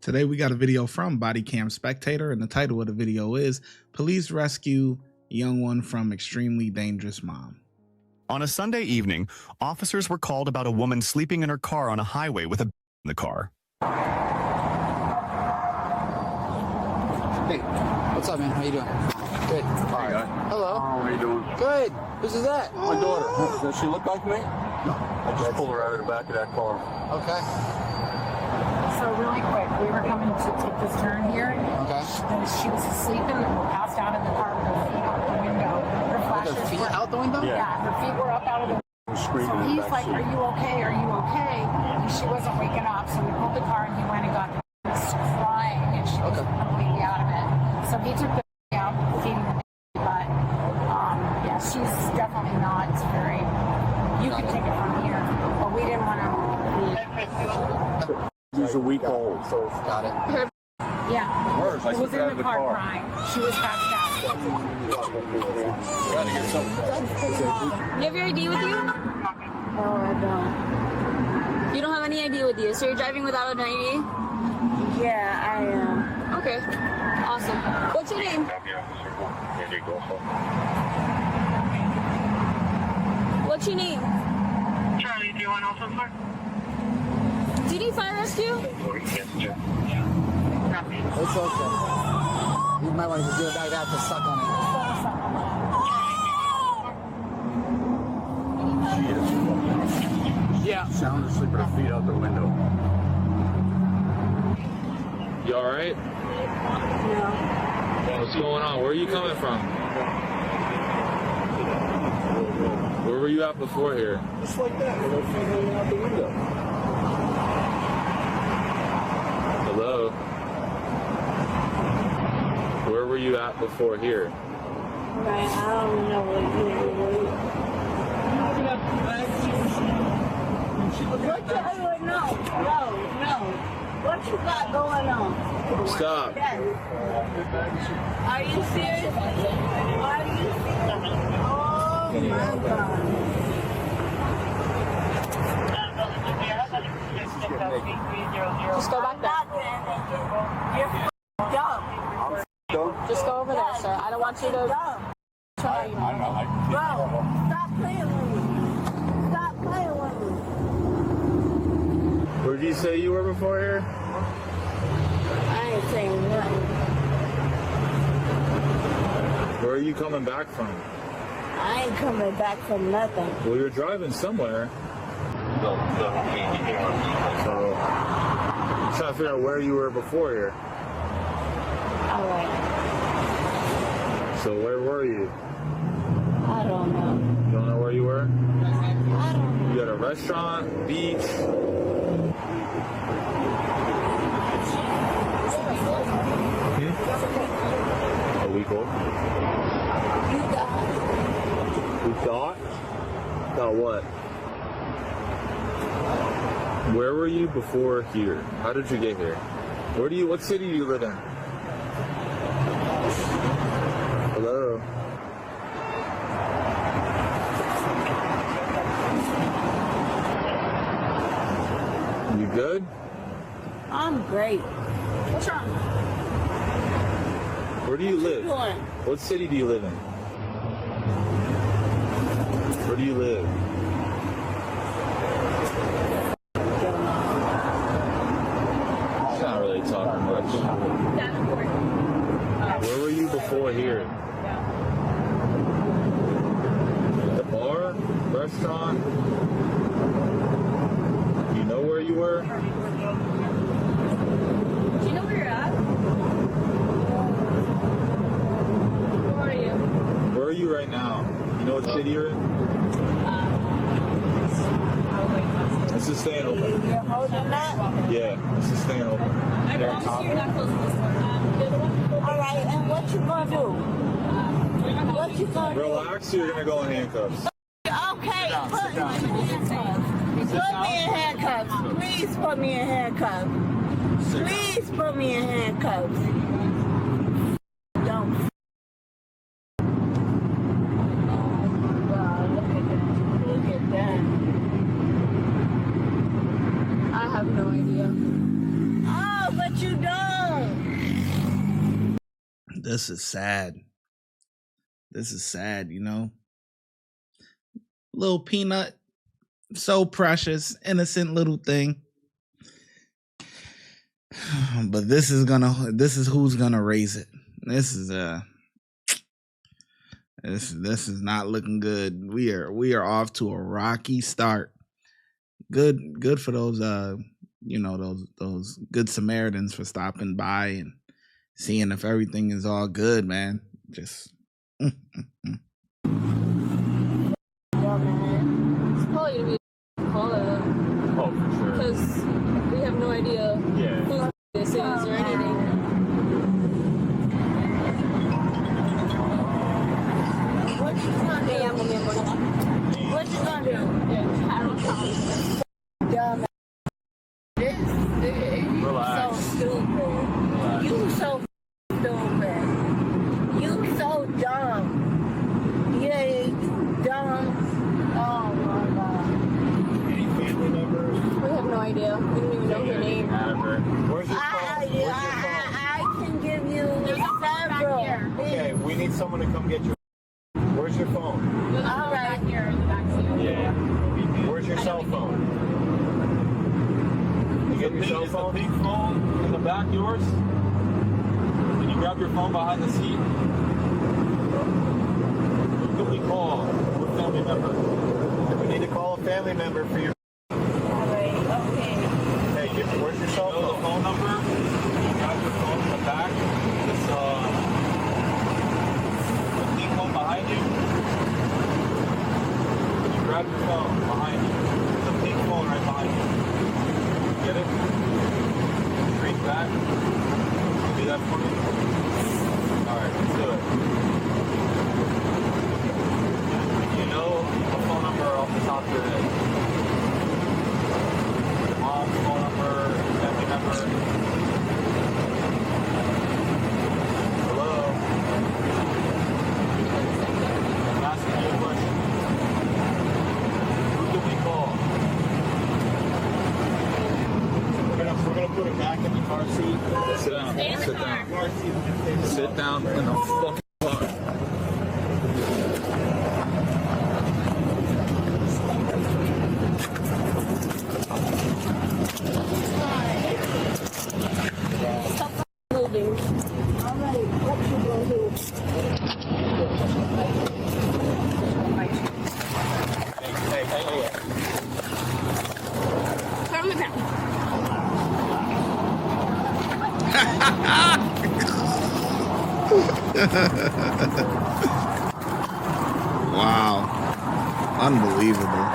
Today we got a video from Body Cam Spectator, and the title of the video is Police Rescue Young One from Extremely Dangerous Mom. On a Sunday evening, officers were called about a woman sleeping in her car on a highway with a in the car. Hey, what's up, man? How you doing? Good. All right. Hello. How are you doing? Good. Who's is that? My daughter. Does she look like me? No. I just pulled her out of the back of that car. Okay. So really quick, we were coming to take this turn here. Okay. And she was asleep and passed out in the car with her feet out the window. Her flashes With her feet were out the window? Yeah, her feet were up out of the window. So he's like, "Are you okay? Are you okay?" And she wasn't waking up. So we pulled the car and he went and got her. She was crying and she was completely out of it. So he took the out, feeding the baby, but yeah, she's definitely not very. You can take it from here, but we didn't want to. She's a week old. So got it. Yeah. Hers, I She was took her out in of the the car car. crying. She was passed out. trying to get something. You have your ID with you? No, I don't. You don't have any ID with you, so you're driving without an ID? Yeah, I am. Okay. Awesome. What's your name? What's your name? Charlie, do you want also for? Do you need fire rescue? It's okay. You might want to just do it like that to suck on it. She is. Yeah. Sound asleep with her feet out the window. You alright? No. What's going on? Where are you coming from? Where were you at before here? Just like that, with her feet hanging out the window. Hello? Where were you at before here? Right, I don't know what you What you doing? No. What you got going on? Stop. Are you serious? Are you serious? Oh my God. Just go back there. Just go over there, sir. I don't want you to try. Stop playing with me. Stop playing with me. Where did you say you were before here? I ain't saying nothing. Where are you coming back from? I ain't coming back from nothing. Well, you're driving somewhere. So, I'm trying to figure out where you were before here. All right. So where were you? I don't know. You don't know where you were? I don't know. You at a restaurant, beach? A week old? You got We thought? Thought what? Where were you before here? How did you get here? What city do you live in? Hello? You good? I'm great. What's wrong? Where do you live? Doing? What city do you live in? Where do you live? She's not really talking much. Where were you before here? The bar? Restaurant? Do you know where you were? Do you know where you're at? Where are you? Where are you right now? You know what city you're in? This is staying open. You're holding that? Yeah, this is staying open. I promise you're not close to this one. All right, and what you gonna do? What you gonna do? Relax, you're gonna go in handcuffs. Okay, put me in handcuffs. Please put me in handcuffs. Please put me in handcuffs. Don't. Oh my God, look at that. I have no idea. Oh, but you This is sad. This is sad, you know. Little Peanut, so precious, innocent little thing. But this is who's gonna raise it. This is not looking good. We are off to a rocky start. Good for those those good Samaritans for stopping by and seeing if everything is all good, man. Just Yeah, man. It's probably gonna be a call out. Oh, for sure. Because we have no idea who this is or anything. What you gonna do? What you gonna do? Dumb. Relax. So stupid. You so stupid. You so dumb. Yeah, you dumb. Oh my God. Any family members? We have no idea. We don't even know her name. Where's your phone? I can give you several. Okay, we need someone to come get your. Where's your phone? All right. Here in the back seat. Yeah. Where's your cell phone? You get your cell phone? Is the pink phone in the back yours? Can you grab your phone behind the seat? Who can we call? What family member? We need to call a family member for your. All right. Okay. Hey, where's your cell You know the phone? phone number? You got your phone in the back. It's the pink phone behind you. Can you grab your phone behind you? There's a pink phone right behind you. Get it? Straight back. Do that for me. Alright, let's do it. You know the phone number off the top of your head. Your mom's phone number, family member. Hello? I'm asking you a question. Who can we call? We're gonna put it back in the car seat. Sit down. Sit down. Sit down in the fucking car. Moving. All right. What you gonna do? Hey. Calm down. wow, unbelievable.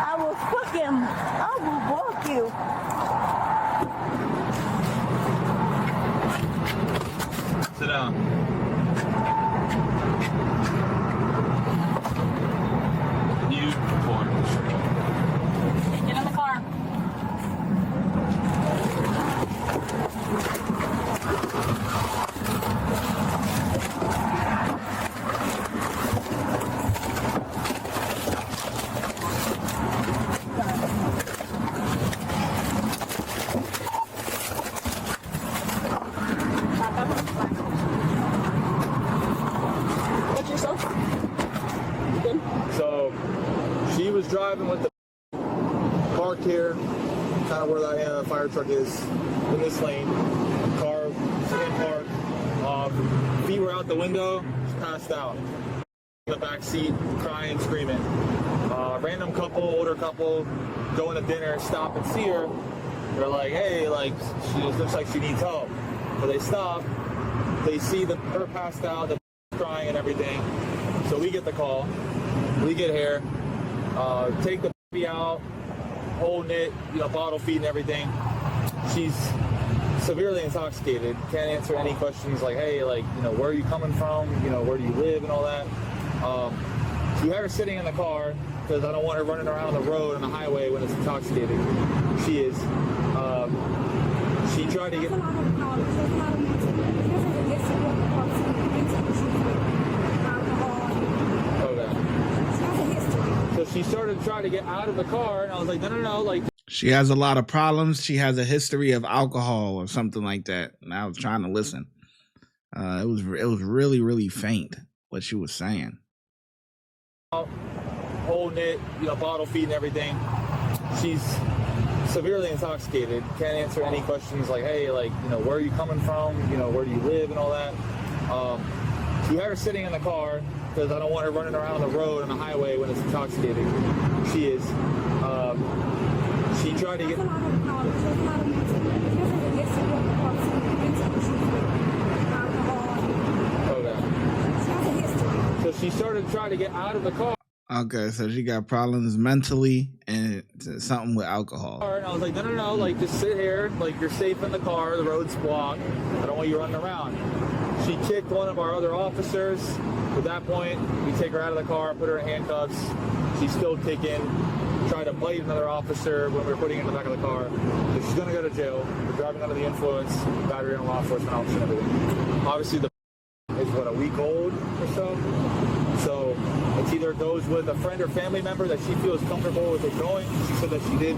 I will fuck him. I will walk you. Sit down. You four. Get in the car. What's yourself? Good. So she was driving with the parked here, kind of where the fire truck is, in this lane. Car in park. Feet were out the window, passed out. In the back seat, crying, screaming. Random couple, older couple, going to dinner, stop and see her. They're like, hey, like, she looks like she needs help. But they stop, they see her passed out, the crying and everything. So we get the call, we get here, take the baby out, holding it, bottle feeding everything. She's severely intoxicated, can't answer any questions like, hey, like, where are you coming from? Where do you live and all that. We have her sitting in the car because I don't want her running around the road on the highway when it's intoxicated. She is. She tried to get. Okay. So she started trying to get out of the car, and I was like, no, like. She has a lot of problems. She has a history of alcohol or something like that. And I was trying to listen. It was really, really faint what she was saying. Holding it, bottle feeding everything. She's severely intoxicated. Can't answer any questions like, hey, where are you coming from? Where do you live and all that. So we had her sitting in the car because I don't want her running around the road on the highway when it's intoxicated. She is. She tried to get. Okay. So she started trying to get out of the car. Okay, so she got problems mentally and something with alcohol. And I was like, no, just sit here. You're safe in the car. The road's blocked. I don't want you running around. She kicked one of our other officers. At that point, we take her out of the car, put her in handcuffs. She's still kicking. Tried to bite another officer when we were putting her in the back of the car. So she's going to go to jail for driving under the influence, battery on a law enforcement officer, and everything. Obviously, the is a week old or so. So it's either goes with a friend or family member that she feels comfortable with it going. She said that she did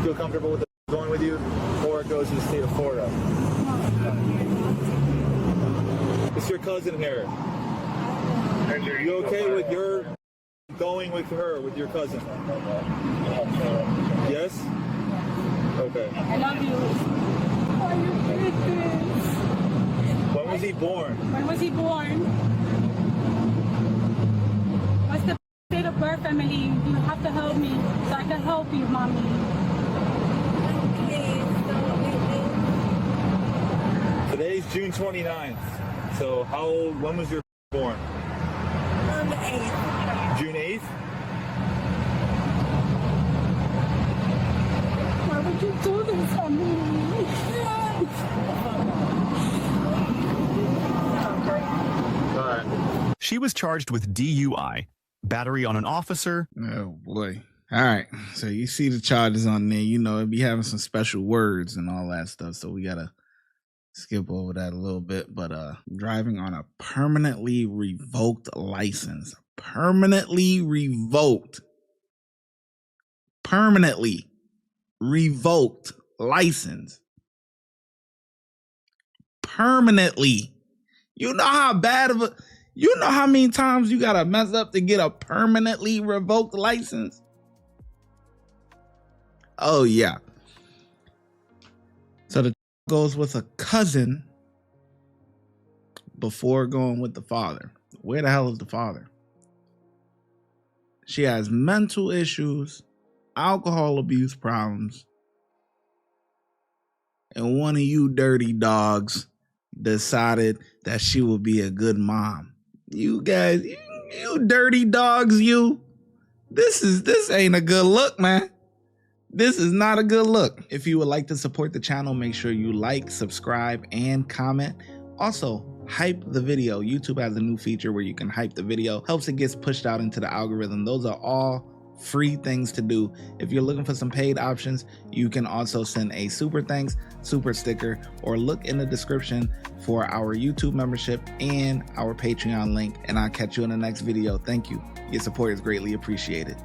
feel comfortable with it going with you, or it goes to the state of Florida. It's your cousin here. Are you okay with your going with her, with your cousin? Yes? Okay. I love you. Oh, you did this. When was he born? When was he born? What's the date of birth, Emily? You have to help me so I can help you, Mommy. Today's June 29th. So when was your born? On the 8th. June 8th? Why would you do this to me? She was charged with DUI, battery on an officer. Oh boy. All right. So you see the charges on there, it'd be having some special words and all that stuff. So we gotta skip over that a little bit. But driving on a permanently revoked license. Permanently revoked license. Permanently. You know how many times you gotta mess up to get a permanently revoked license? Oh yeah. So the goes with a cousin before going with the father. Where the hell is the father? She has mental issues, alcohol abuse problems, and one of you dirty dogs decided that she would be a good mom. You guys, you dirty dogs, you. This ain't a good look, man. This is not a good look. If you would like to support the channel, make sure you like, subscribe, and comment. Also, hype the video. YouTube has a new feature where you can hype the video. Helps it gets pushed out into the algorithm. Those are all free things to do. If you're looking for some paid options, you can also send a super thanks, super sticker, or look in the description for our YouTube membership and our Patreon link. And I'll catch you in the next video. Thank you. Your support is greatly appreciated.